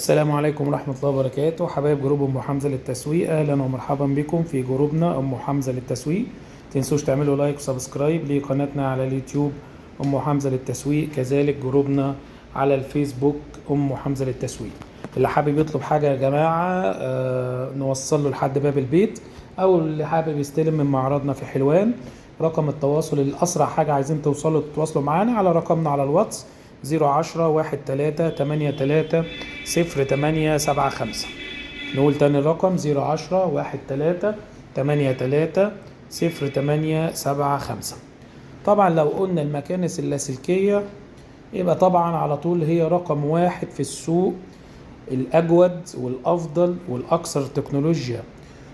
السلام عليكم ورحمة الله وبركاته. حبايب جروب أم حمزة للتسويق، أهلا ومرحبا بكم في جروبنا أم حمزة للتسويق. متنسوش تعملوا لايك وسبسكرايب لقناتنا على اليوتيوب أم حمزة للتسويق، كذلك جروبنا على الفيسبوك أم حمزة للتسويق. اللي حابب يطلب حاجة يا جماعة نوصل له لحد باب البيت، أو اللي حابب يستلم من معرضنا في حلوان، رقم التواصل الأسرع حاجة عايزين توصلوا تتواصلوا معانا على رقمنا على الواتس 010-13-83-0875. نقول تاني الرقم 010-13-83-0875. طبعا لو قلنا المكانس اللاسلكية يبقى طبعا على طول هي رقم واحد في السوق، الأجود والأفضل والأكثر تكنولوجيا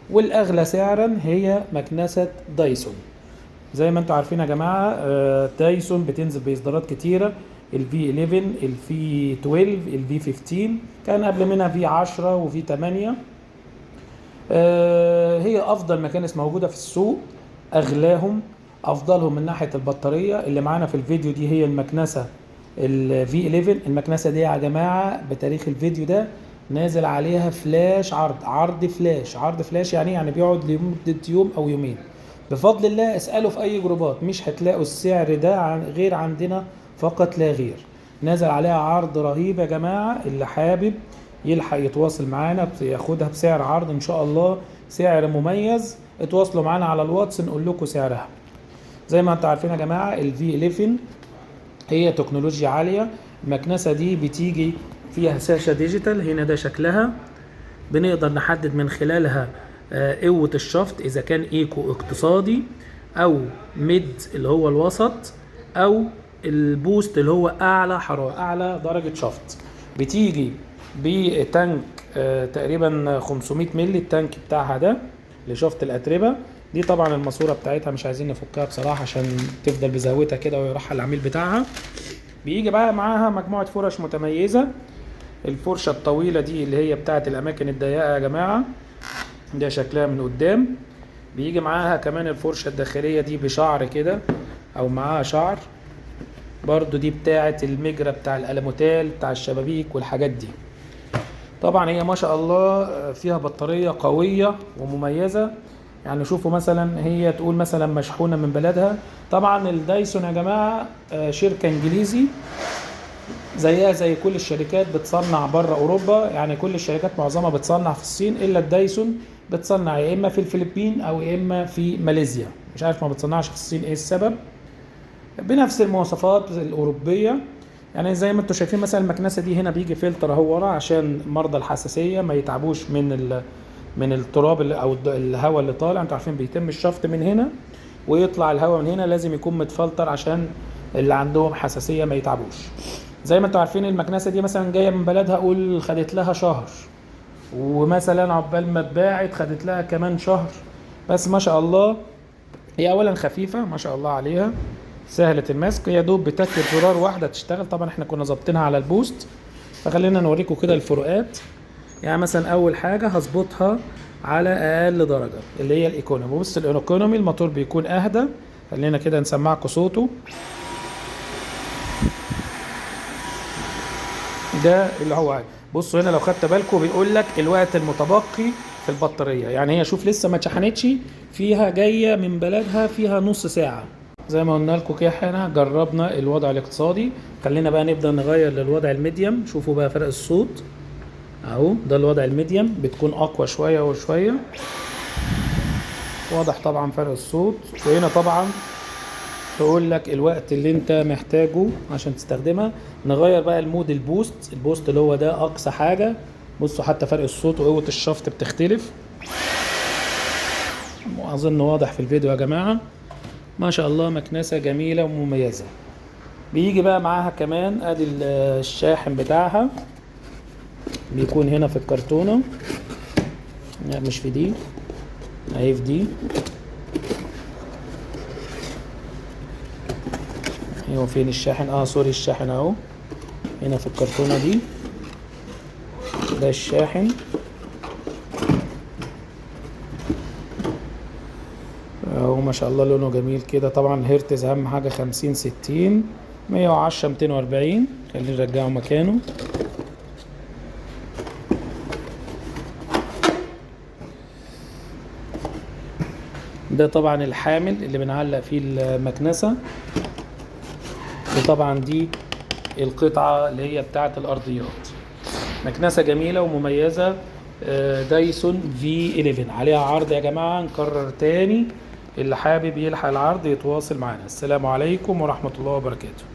والأغلى سعرا هي مكنسة دايسون. زي ما انتم عارفين يا جماعة دايسون بتنزل بإصدارات كتيرة، الفي 11 الفي 12 الفي 15، كان قبل منها في 10 وفي 8. هي افضل مكانس موجوده في السوق، اغلاهم افضلهم من ناحيه البطاريه. اللي معانا في الفيديو دي هي المكنسه الفي 11. المكنسه دي يا جماعه بتاريخ الفيديو ده نازل عليها فلاش عرض فلاش يعني بيقعد لمده يوم او يومين بفضل الله. اسالوا في اي جروبات مش هتلاقوا السعر ده غير عندنا فقط لا غير. نازل عليها عرض رهيب يا جماعة، اللي حابب يلحق يتواصل معانا ياخدها بسعر عرض ان شاء الله، سعر مميز. اتواصلوا معانا على الواتس نقول لكم سعرها. زي ما انتم عارفين يا جماعة الفي 11 هي تكنولوجيا عالية. المكنسة دي بتيجي فيها شاشة ديجيتال، هنا ده شكلها، بنقدر نحدد من خلالها قوة الشفط اذا كان ايكو اقتصادي او ميد اللي هو الوسط او البوست اللي هو اعلى حرارة اعلى درجة شفط. بتيجي بتانك تقريبا 500 مللي التانك بتاعها ده لشفط الاتربة. دي طبعا الماسورة بتاعتها مش عايزين نفكها بصراحة عشان تفضل بزاوتها كده ويروح العميل بتاعها. بيجي بقى معاها مجموعة فرش متميزة. الفرشة الطويلة دي اللي هي بتاعت الاماكن الضيقة يا جماعة، ده شكلها من قدام. بيجي معاها كمان الفرشة الداخلية دي بشعر كده او معاها شعر برضو، دي بتاعة المجرى بتاع الألموتال بتاع الشبابيك والحاجات دي. طبعا هي ما شاء الله فيها بطارية قوية ومميزة. يعني شوفوا مثلا هي تقول مثلا مشحونة من بلدها. طبعا الدايسون يا جماعة شركة انجليزي زيها زي كل الشركات بتصنع بره اوروبا، يعني كل الشركات معظمها بتصنع في الصين، الا الدايسون بتصنع يا اما في الفلبين او يا اما في ماليزيا. مش عارف ما بتصنعش في الصين ايه السبب، بنفس المواصفات الأوروبية. يعني زي ما انتم شايفين مثلا المكنسة دي هنا بيجي فلتر اهو ورا عشان مرضى الحساسية ما يتعبوش من التراب او الهواء اللي طالع. انتوا عارفين بيتم الشفط من هنا ويطلع الهواء من هنا، لازم يكون متفلتر عشان اللي عندهم حساسية ما يتعبوش. زي ما انتوا عارفين المكنسة دي مثلا جاية من بلدها، قول خدت لها شهر، ومثلا عقبال ما اتباعت خدت لها كمان شهر. بس ما شاء الله هي اولا خفيفة ما شاء الله عليها، سهلة المسك، يا دوب بتاكد زرار واحدة تشتغل. طبعا احنا كنا ظابطينها على البوست، فخلينا نوريكم كده الفروقات. يعني مثلا اول حاجة هظبطها على اقل درجة اللي هي الايكونومي. بص الايكونومي الموتور بيكون اهدى. خلينا كده نسمعكم صوته، ده اللي هو عادي. بصوا هنا لو خدت بالكم بيقول لك الوقت المتبقي في البطارية، يعني هي شوف لسه ما اتشحنتش، فيها جاية من بلدها فيها نص ساعة. زي ما قلنا لكم كده احنا جربنا الوضع الاقتصادي، خلينا بقى نبدأ نغير للوضع الميديم. شوفوا بقى فرق الصوت اهو، ده الوضع الميديم بتكون اقوى شوية وشوية، واضح طبعا فرق الصوت. وهنا طبعا تقول لك الوقت اللي انت محتاجه عشان تستخدمها. نغير بقى المود البوست اللي هو ده اقصى حاجة. بصوا حتى فرق الصوت وقوة الشفط بتختلف، اظن واضح في الفيديو يا جماعة. ما شاء الله مكنسة جميلة ومميزة. بيجي بقى معاها كمان ادي الشاحن بتاعها، بيكون هنا في الكرتونة، لا مش في دي، اهي في دي. ايوه فين الشاحن؟ سوري الشاحن اهو هنا في الكرتونة دي، ده الشاحن اهو. ما شاء الله لونه جميل كده. طبعا هرتز اهم حاجة 50 60 110 240. خلينا نرجعه مكانه. ده طبعا الحامل اللي بنعلق فيه المكنسة، وطبعا دي القطعة اللي هي بتاعة الأرضيات. مكنسة جميلة ومميزة، دايسون V11 عليها عرض يا جماعة. نكرر تاني، اللي حابب يلحق العرض يتواصل معنا. السلام عليكم ورحمة الله وبركاته.